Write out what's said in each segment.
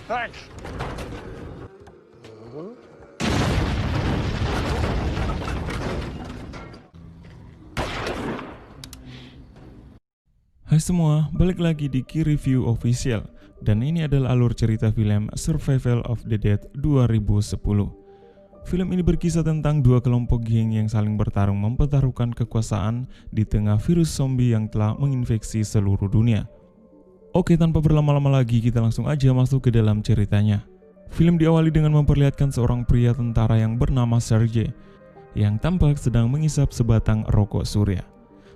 Thanks. Hai semua, balik lagi di Key Review Official. Dan ini adalah alur cerita film Survival of the Dead 2010. Film ini berkisah tentang dua kelompok geng yang saling bertarung mempertaruhkan kekuasaan di tengah virus zombie yang telah menginfeksi seluruh dunia. Oke, tanpa berlama-lama lagi, kita langsung aja masuk ke dalam ceritanya. Film diawali dengan memperlihatkan seorang pria tentara yang bernama Sergei, yang tampak sedang mengisap sebatang rokok surya,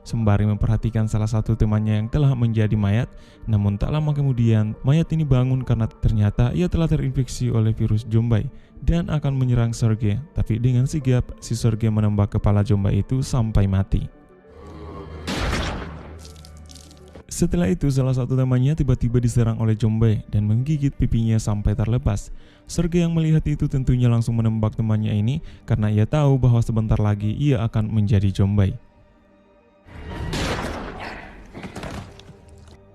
sembari memperhatikan salah satu temannya yang telah menjadi mayat. Namun tak lama kemudian, mayat ini bangun karena ternyata ia telah terinfeksi oleh virus zombie dan akan menyerang Sergei. Tapi dengan sigap, si Sergei menembak kepala zombie itu sampai mati. Setelah itu, salah satu temannya tiba-tiba diserang oleh zombie dan menggigit pipinya sampai terlepas. Sergei yang melihat itu tentunya langsung menembak temannya ini karena ia tahu bahwa sebentar lagi ia akan menjadi zombie.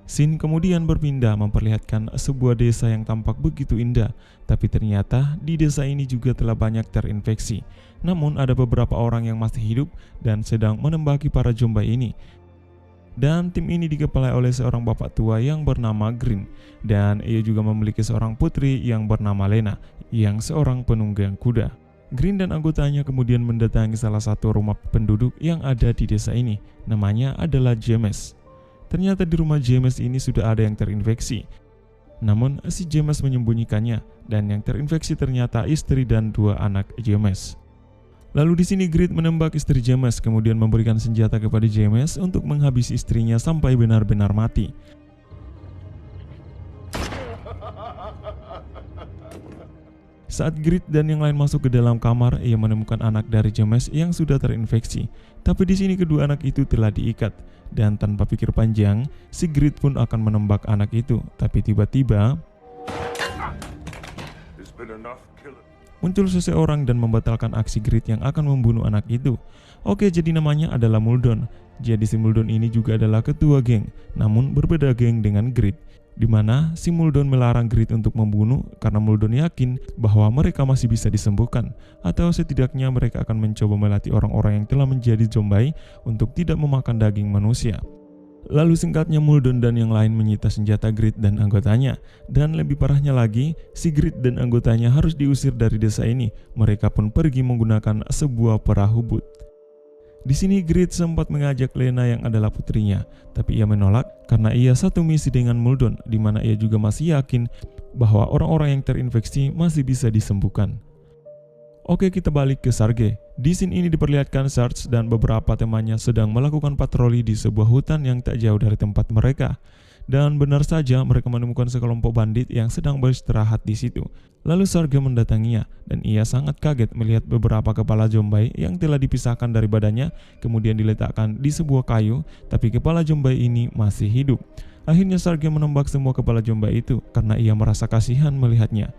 Scene kemudian berpindah memperlihatkan sebuah desa yang tampak begitu indah, tapi ternyata di desa ini juga telah banyak terinfeksi. Namun ada beberapa orang yang masih hidup dan sedang menembaki para zombie ini. Dan tim ini dikepalai oleh seorang bapak tua yang bernama Green, dan ia juga memiliki seorang putri yang bernama Lena, yang seorang penunggang kuda. Green dan anggotanya kemudian mendatangi salah satu rumah penduduk yang ada di desa ini. Namanya adalah James. Ternyata di rumah James ini sudah ada yang terinfeksi. Namun si James menyembunyikannya, dan yang terinfeksi ternyata istri dan dua anak James. Lalu di sini Grit menembak istri James, kemudian memberikan senjata kepada James untuk menghabisi istrinya sampai benar-benar mati. Saat Grit dan yang lain masuk ke dalam kamar, ia menemukan anak dari James yang sudah terinfeksi. Tapi di sini kedua anak itu telah diikat, dan tanpa pikir panjang, si Grit pun akan menembak anak itu. Tapi tiba-tiba muncul seseorang dan membatalkan aksi Grit yang akan membunuh anak itu. Oke, jadi namanya adalah Muldoon. Jadi si Muldoon ini juga adalah ketua geng, namun berbeda geng dengan Grit, di mana si Muldoon melarang Grit untuk membunuh karena Muldoon yakin bahwa mereka masih bisa disembuhkan, atau setidaknya mereka akan mencoba melatih orang-orang yang telah menjadi zombie untuk tidak memakan daging manusia. Lalu singkatnya Muldoon dan yang lain menyita senjata Grit dan anggotanya. Dan lebih parahnya lagi, si Grit dan anggotanya harus diusir dari desa ini. Mereka pun pergi menggunakan sebuah perahu boot. Di sini Grit sempat mengajak Lena yang adalah putrinya, tapi ia menolak karena ia satu misi dengan Muldoon, di mana ia juga masih yakin bahwa orang-orang yang terinfeksi masih bisa disembuhkan. Oke, kita balik ke Sergei. Di scene ini diperlihatkan Sarge dan beberapa temannya sedang melakukan patroli di sebuah hutan yang tak jauh dari tempat mereka. Dan benar saja mereka menemukan sekelompok bandit yang sedang beristirahat di situ. Lalu Sergei mendatanginya dan ia sangat kaget melihat beberapa kepala zombie yang telah dipisahkan dari badannya kemudian diletakkan di sebuah kayu, tapi kepala zombie ini masih hidup. Akhirnya Sergei menembak semua kepala zombie itu karena ia merasa kasihan melihatnya.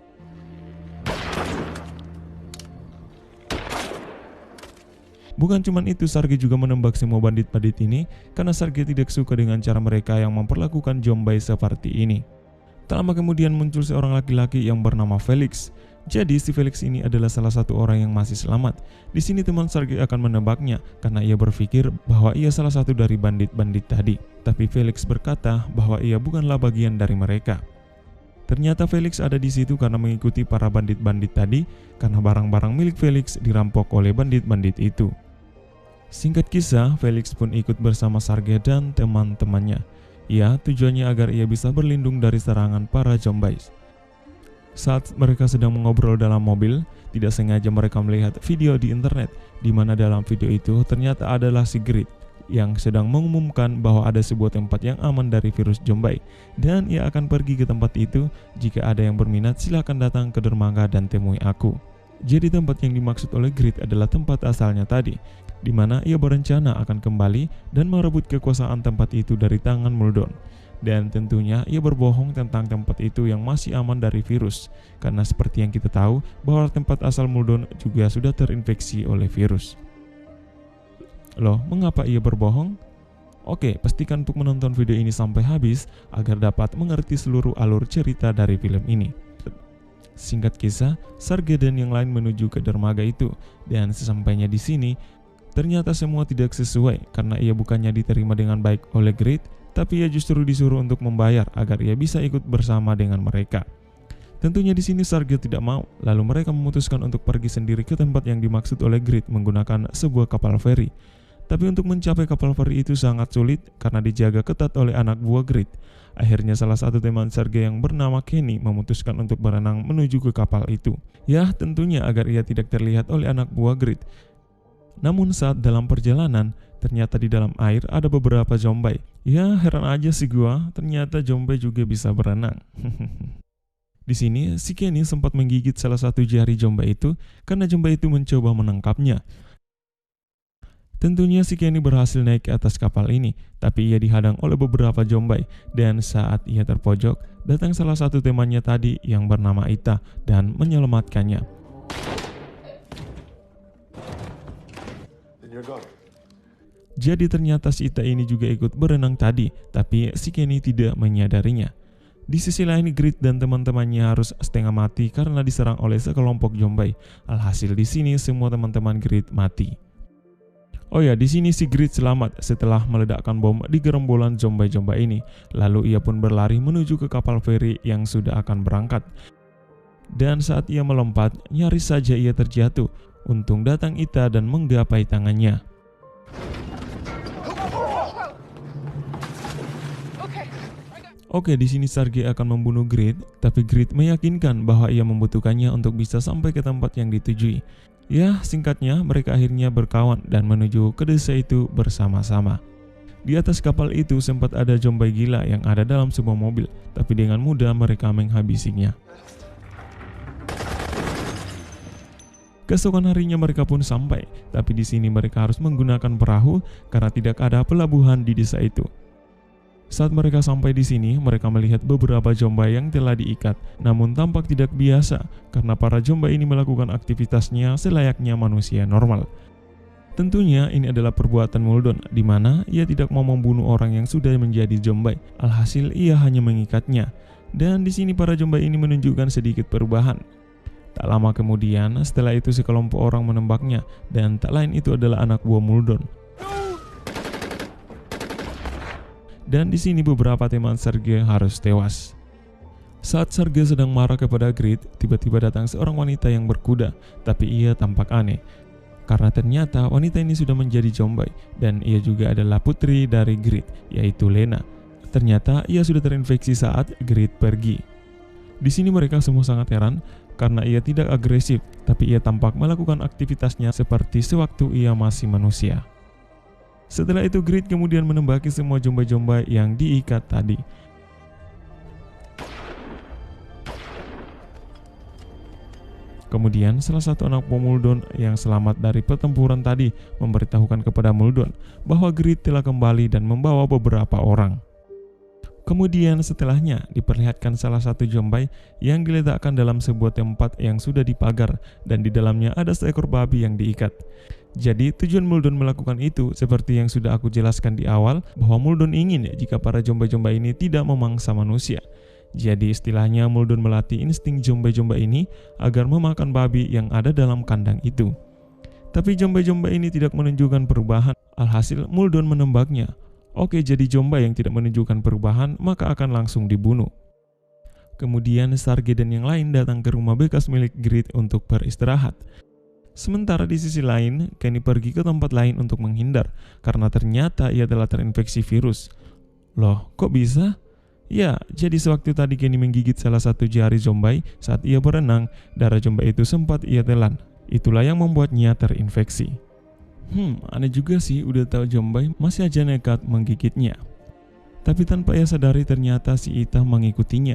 Bukan cuma itu, Sergei juga menembak semua bandit-bandit ini karena Sergei tidak suka dengan cara mereka yang memperlakukan zombie seperti ini. Tak lama kemudian muncul seorang laki-laki yang bernama Felix. Jadi si Felix ini adalah salah satu orang yang masih selamat. Di sini teman Sergei akan menembaknya karena ia berpikir bahwa ia salah satu dari bandit-bandit tadi. Tapi Felix berkata bahwa ia bukanlah bagian dari mereka. Ternyata Felix ada di situ karena mengikuti para bandit-bandit tadi karena barang-barang milik Felix dirampok oleh bandit-bandit itu. Singkat kisah, Felix pun ikut bersama Sergei dan teman-temannya. Ya, tujuannya agar ia bisa berlindung dari serangan para zombies. Saat mereka sedang mengobrol dalam mobil, tidak sengaja mereka melihat video di internet, di mana dalam video itu ternyata adalah si Grit yang sedang mengumumkan bahwa ada sebuah tempat yang aman dari virus zombie, dan ia akan pergi ke tempat itu. Jika ada yang berminat, silahkan datang ke dermaga dan temui aku. Jadi tempat yang dimaksud oleh Grit adalah tempat asalnya tadi, di mana ia berencana akan kembali dan merebut kekuasaan tempat itu dari tangan Muldoon. Dan tentunya ia berbohong tentang tempat itu yang masih aman dari virus, karena seperti yang kita tahu bahwa tempat asal Muldoon juga sudah terinfeksi oleh virus. Loh, mengapa ia berbohong? Oke, pastikan untuk menonton video ini sampai habis agar dapat mengerti seluruh alur cerita dari film ini. Singkat kisah, Sergei dan yang lain menuju ke dermaga itu, dan sesampainya di sini, ternyata semua tidak sesuai karena ia bukannya diterima dengan baik oleh Grid, tapi ia justru disuruh untuk membayar agar ia bisa ikut bersama dengan mereka. Tentunya di sini Sergei tidak mau, lalu mereka memutuskan untuk pergi sendiri ke tempat yang dimaksud oleh Grid menggunakan sebuah kapal feri. Tapi untuk mencapai kapal feri itu sangat sulit karena dijaga ketat oleh anak buah Grid. Akhirnya salah satu teman Sergei yang bernama Kenny memutuskan untuk berenang menuju ke kapal itu. Ya, tentunya agar ia tidak terlihat oleh anak buah Grid. Namun saat dalam perjalanan, ternyata di dalam air ada beberapa jombai. Ya, heran aja sih gua, ternyata jombai juga bisa berenang. Di sini, si Kenny sempat menggigit salah satu jari jombai itu karena jombai itu mencoba menangkapnya. Tentunya si Kenny berhasil naik ke atas kapal ini, tapi ia dihadang oleh beberapa jombai, dan saat ia terpojok, datang salah satu temannya tadi yang bernama Ita dan menyelamatkannya. Jadi ternyata si Ita ini juga ikut berenang tadi, tapi si Kenny tidak menyadarinya. Di sisi lain, Grid dan teman-temannya harus setengah mati karena diserang oleh sekelompok jombai. Alhasil di sini semua teman-teman Grid mati. Oh ya, di sini si Grid selamat setelah meledakkan bom di gerombolan jombai-jombai ini. Lalu ia pun berlari menuju ke kapal feri yang sudah akan berangkat. Dan saat ia melompat, nyaris saja ia terjatuh. Untung datang Ita dan menggapai tangannya. Oke, di sini Sergei akan membunuh Grid, tapi Grid meyakinkan bahwa ia membutuhkannya untuk bisa sampai ke tempat yang ditujui. Ya, singkatnya mereka akhirnya berkawan dan menuju ke desa itu bersama-sama. Di atas kapal itu sempat ada jombai gila yang ada dalam sebuah mobil, tapi dengan mudah mereka menghabisinya. Keesokan harinya mereka pun sampai, tapi di sini mereka harus menggunakan perahu karena tidak ada pelabuhan di desa itu. Saat mereka sampai di sini, mereka melihat beberapa jombai yang telah diikat, namun tampak tidak biasa karena para jombai ini melakukan aktivitasnya selayaknya manusia normal. Tentunya ini adalah perbuatan Muldoon, di mana ia tidak mau membunuh orang yang sudah menjadi jombai. Alhasil ia hanya mengikatnya. Dan di sini para jombai ini menunjukkan sedikit perubahan. Tak lama kemudian, setelah itu sekelompok orang menembaknya, dan tak lain itu adalah anak buah Muldoon. Dan di sini beberapa teman Sergei harus tewas. Saat Sergei sedang marah kepada Grid, tiba-tiba datang seorang wanita yang berkuda, tapi ia tampak aneh. Karena ternyata wanita ini sudah menjadi jombai, dan ia juga adalah putri dari Grid, yaitu Lena. Ternyata ia sudah terinfeksi saat Grid pergi. Di sini mereka semua sangat heran, karena ia tidak agresif, tapi ia tampak melakukan aktivitasnya seperti sewaktu ia masih manusia. Setelah itu Grid kemudian menembaki semua jombai-jombai yang diikat tadi. Kemudian salah satu anak buah Muldoon yang selamat dari pertempuran tadi memberitahukan kepada Muldoon bahwa Grid telah kembali dan membawa beberapa orang. Kemudian setelahnya diperlihatkan salah satu jombai yang diletakkan dalam sebuah tempat yang sudah dipagar dan di dalamnya ada seekor babi yang diikat. Jadi tujuan Muldoon melakukan itu seperti yang sudah aku jelaskan di awal, bahwa Muldoon ingin jika para jombai-jombai ini tidak memangsa manusia. Jadi istilahnya Muldoon melatih insting jombai-jombai ini agar memakan babi yang ada dalam kandang itu. Tapi jombai-jombai ini tidak menunjukkan perubahan, alhasil Muldoon menembaknya. Oke, jadi jombai yang tidak menunjukkan perubahan maka akan langsung dibunuh. Kemudian Sergei dan yang lain datang ke rumah bekas milik Grid untuk beristirahat. Sementara di sisi lain, Kenny pergi ke tempat lain untuk menghindar karena ternyata ia telah terinfeksi virus. Loh, kok bisa? Ya, jadi sewaktu tadi Kenny menggigit salah satu jari jombai saat ia berenang, darah jombai itu sempat ia telan. Itulah yang membuatnya terinfeksi. Aneh juga sih, udah tahu jombai masih aja nekat menggigitnya. Tapi tanpa ia sadari ternyata si Ita mengikutinya.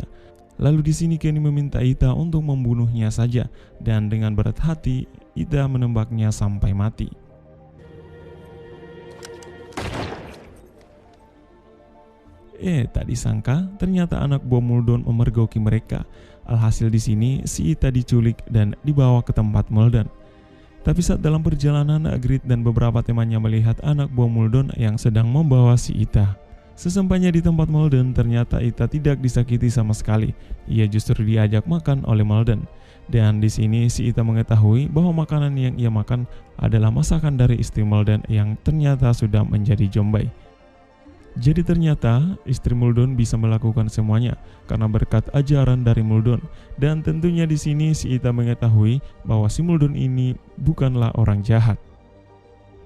Lalu di sini Kenny meminta Ita untuk membunuhnya saja, dan dengan berat hati Ita menembaknya sampai mati. Tak disangka ternyata anak buah Muldoon memergoki mereka. Alhasil di sini si Ita diculik dan dibawa ke tempat Muldoon. Tapi saat dalam perjalanan, Grid dan beberapa temannya melihat anak buah Muldoon yang sedang membawa si Ita. Sesampainya di tempat Malden, ternyata Ita tidak disakiti sama sekali. Ia justru diajak makan oleh Malden. Dan di sini si Ita mengetahui bahwa makanan yang ia makan adalah masakan dari istri Malden yang ternyata sudah menjadi Jombai. Jadi ternyata istri Muldoon bisa melakukan semuanya karena berkat ajaran dari Muldoon. Dan tentunya di sini si Ita mengetahui bahwa si Muldoon ini bukanlah orang jahat.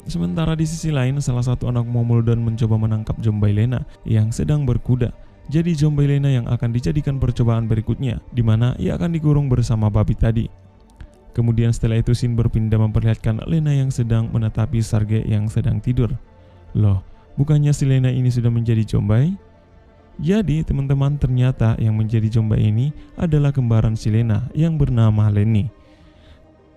Sementara di sisi lain, salah satu anak buah Muldoon mencoba menangkap Jombai Lena yang sedang berkuda. Jadi Jombai Lena yang akan dijadikan percobaan berikutnya, di mana ia akan dikurung bersama babi tadi. Kemudian setelah itu scene berpindah memperlihatkan Lena yang sedang menatapi Sergei yang sedang tidur. Loh, bukannya si Lena ini sudah menjadi Jombai? Jadi teman-teman, ternyata yang menjadi Jombai ini adalah kembaran si Lena yang bernama Lenny.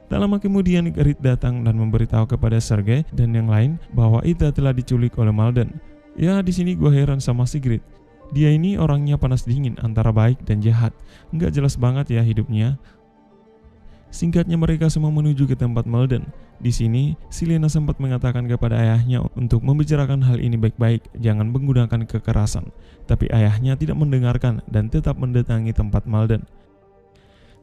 Tak lama kemudian Grit datang dan memberitahu kepada Sergei dan yang lain bahwa Ita telah diculik oleh Malden. Ya, di sini gue heran sama si Grit. Dia ini orangnya panas dingin antara baik dan jahat. Nggak jelas banget ya hidupnya. Singkatnya mereka semua menuju ke tempat Malden. Di sini, si Lena sempat mengatakan kepada ayahnya untuk membicarakan hal ini baik-baik, jangan menggunakan kekerasan. Tapi ayahnya tidak mendengarkan dan tetap mendatangi tempat Malden.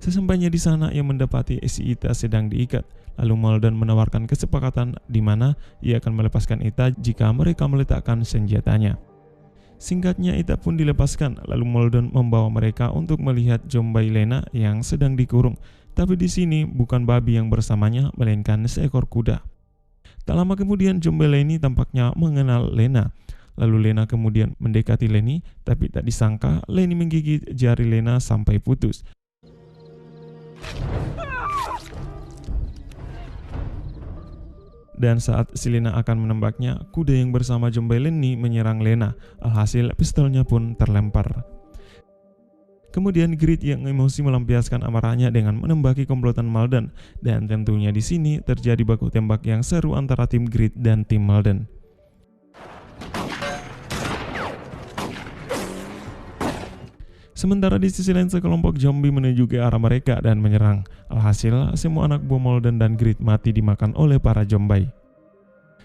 Sesampainya di sana, ia mendapati si Ita sedang diikat. Lalu Malden menawarkan kesepakatan di mana ia akan melepaskan Ita jika mereka meletakkan senjatanya. Singkatnya, Ita pun dilepaskan. Lalu Malden membawa mereka untuk melihat Jombai Lena yang sedang dikurung. Tapi di sini bukan babi yang bersamanya, melainkan seekor kuda. Tak lama kemudian Jombai Lenny tampaknya mengenal Lena. Lalu Lena kemudian mendekati Lenny, tapi tak disangka Lenny menggigit jari Lena sampai putus. Dan saat si Lena akan menembaknya, kuda yang bersama Jombai Lenny menyerang Lena. Alhasil pistolnya pun terlempar. Kemudian Grit yang emosi melampiaskan amarahnya dengan menembaki komplotan Malden. Dan tentunya di sini terjadi baku tembak yang seru antara tim Grit dan tim Malden. Sementara di sisi lain sekelompok zombie menuju ke arah mereka dan menyerang. Alhasil semua anak buah Malden dan Grit mati dimakan oleh para Jombai.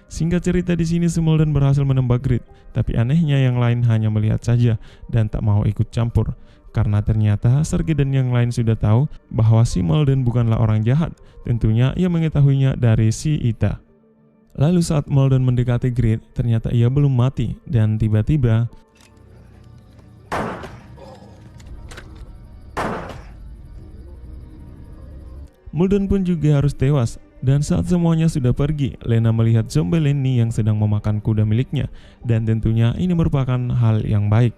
Singkat cerita di sini si Malden berhasil menembak Grit, tapi anehnya yang lain hanya melihat saja dan tak mau ikut campur. Karena ternyata Sergei dan yang lain sudah tahu bahwa si Malden bukanlah orang jahat. Tentunya ia mengetahuinya dari si Ita. Lalu saat Malden mendekati Grit, ternyata ia belum mati dan tiba-tiba Malden pun juga harus tewas. Dan saat semuanya sudah pergi, Lena melihat Jombai Lenny yang sedang memakan kuda miliknya. Dan tentunya ini merupakan hal yang baik.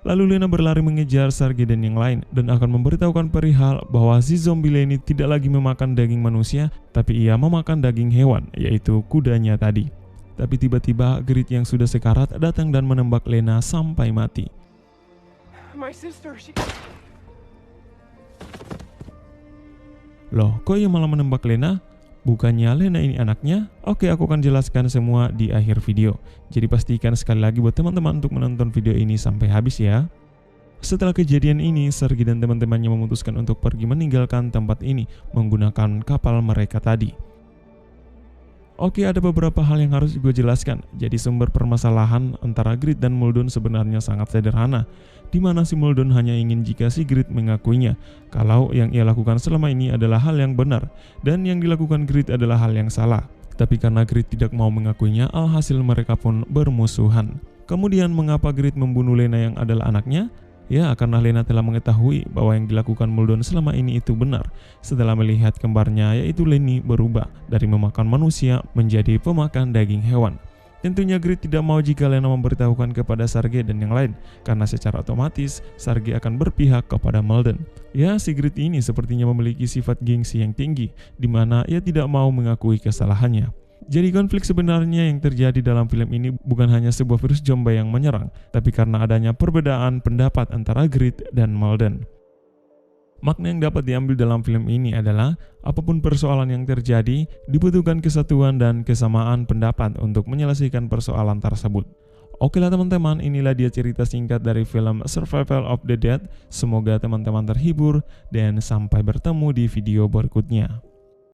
Lalu Lena berlari mengejar Sergei dan yang lain dan akan memberitahukan perihal bahwa si zombie Lenny tidak lagi memakan daging manusia, tapi ia memakan daging hewan, yaitu kudanya tadi. Tapi tiba-tiba Grit yang sudah sekarat datang dan menembak Lena sampai mati. Loh, kok ia malah menembak Lena? Bukannya Lena ini anaknya? Oke, aku akan jelaskan semua di akhir video. Jadi pastikan sekali lagi buat teman-teman untuk menonton video ini sampai habis ya. Setelah kejadian ini, Sergei dan teman-temannya memutuskan untuk pergi meninggalkan tempat ini menggunakan kapal mereka tadi. Oke, ada beberapa hal yang harus gue jelaskan. Jadi sumber permasalahan antara Grit dan Muldoon sebenarnya sangat sederhana, di mana si Muldoon hanya ingin jika si Grit mengakuinya kalau yang ia lakukan selama ini adalah hal yang benar dan yang dilakukan Grit adalah hal yang salah. Tapi karena Grit tidak mau mengakuinya, alhasil mereka pun bermusuhan. Kemudian mengapa Grit membunuh Lena yang adalah anaknya? Ya, karena Lena telah mengetahui bahwa yang dilakukan Muldoon selama ini itu benar. Setelah melihat kembarnya yaitu Lenny berubah dari memakan manusia menjadi pemakan daging hewan. Tentunya Grit tidak mau jika Lena memberitahukan kepada Sergei dan yang lain, karena secara otomatis Sergei akan berpihak kepada Muldoon. Ya, si Grit ini sepertinya memiliki sifat gengsi yang tinggi, di mana ia tidak mau mengakui kesalahannya. Jadi konflik sebenarnya yang terjadi dalam film ini bukan hanya sebuah virus Jombai yang menyerang, tapi karena adanya perbedaan pendapat antara Grit dan Muldoon. Makna yang dapat diambil dalam film ini adalah apapun persoalan yang terjadi, dibutuhkan kesatuan dan kesamaan pendapat untuk menyelesaikan persoalan tersebut. Oke lah teman-teman, inilah dia cerita singkat dari film Survival of the Dead. Semoga teman-teman terhibur dan sampai bertemu di video berikutnya.